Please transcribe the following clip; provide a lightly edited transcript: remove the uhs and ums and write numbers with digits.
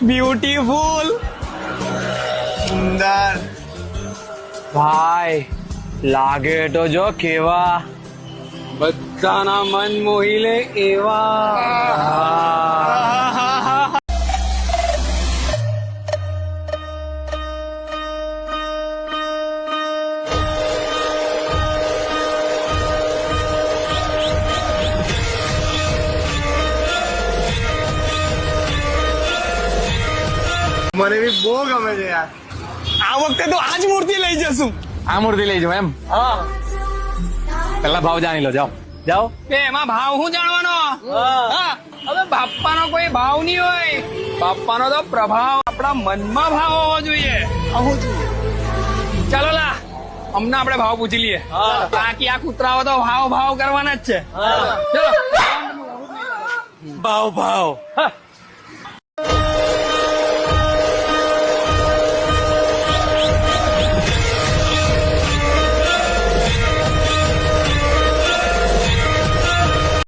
Beautiful, સુંદર. ભાઈ લાગે તો જો કેવા બધાના મન મોહી લે એવા. મને બી બહુ ગમે છે યાર. આ વખતે તો આજ મૂર્તિ લઈ જશું. આ મૂર્તિ લઈ જાઉં એમ? હા. પેલા ભાવ જાણી લો, જાઓ જાઓ. એમાં ભાવ શું જાણવાનો? હા, હવે બાપ્પાનો કોઈ ભાવ નહીં હોય. બાપ્પાનો તો પ્રભાવ આપણા મનમાં ભાવ હોવો જોઈએ. ચાલો લા, અમને આપણે ભાવ પૂછી લઈએ. બાકી આ કૂતરાઓ તો ભાવ કરવાના જ છે. ચલો. ભાવ ભાવ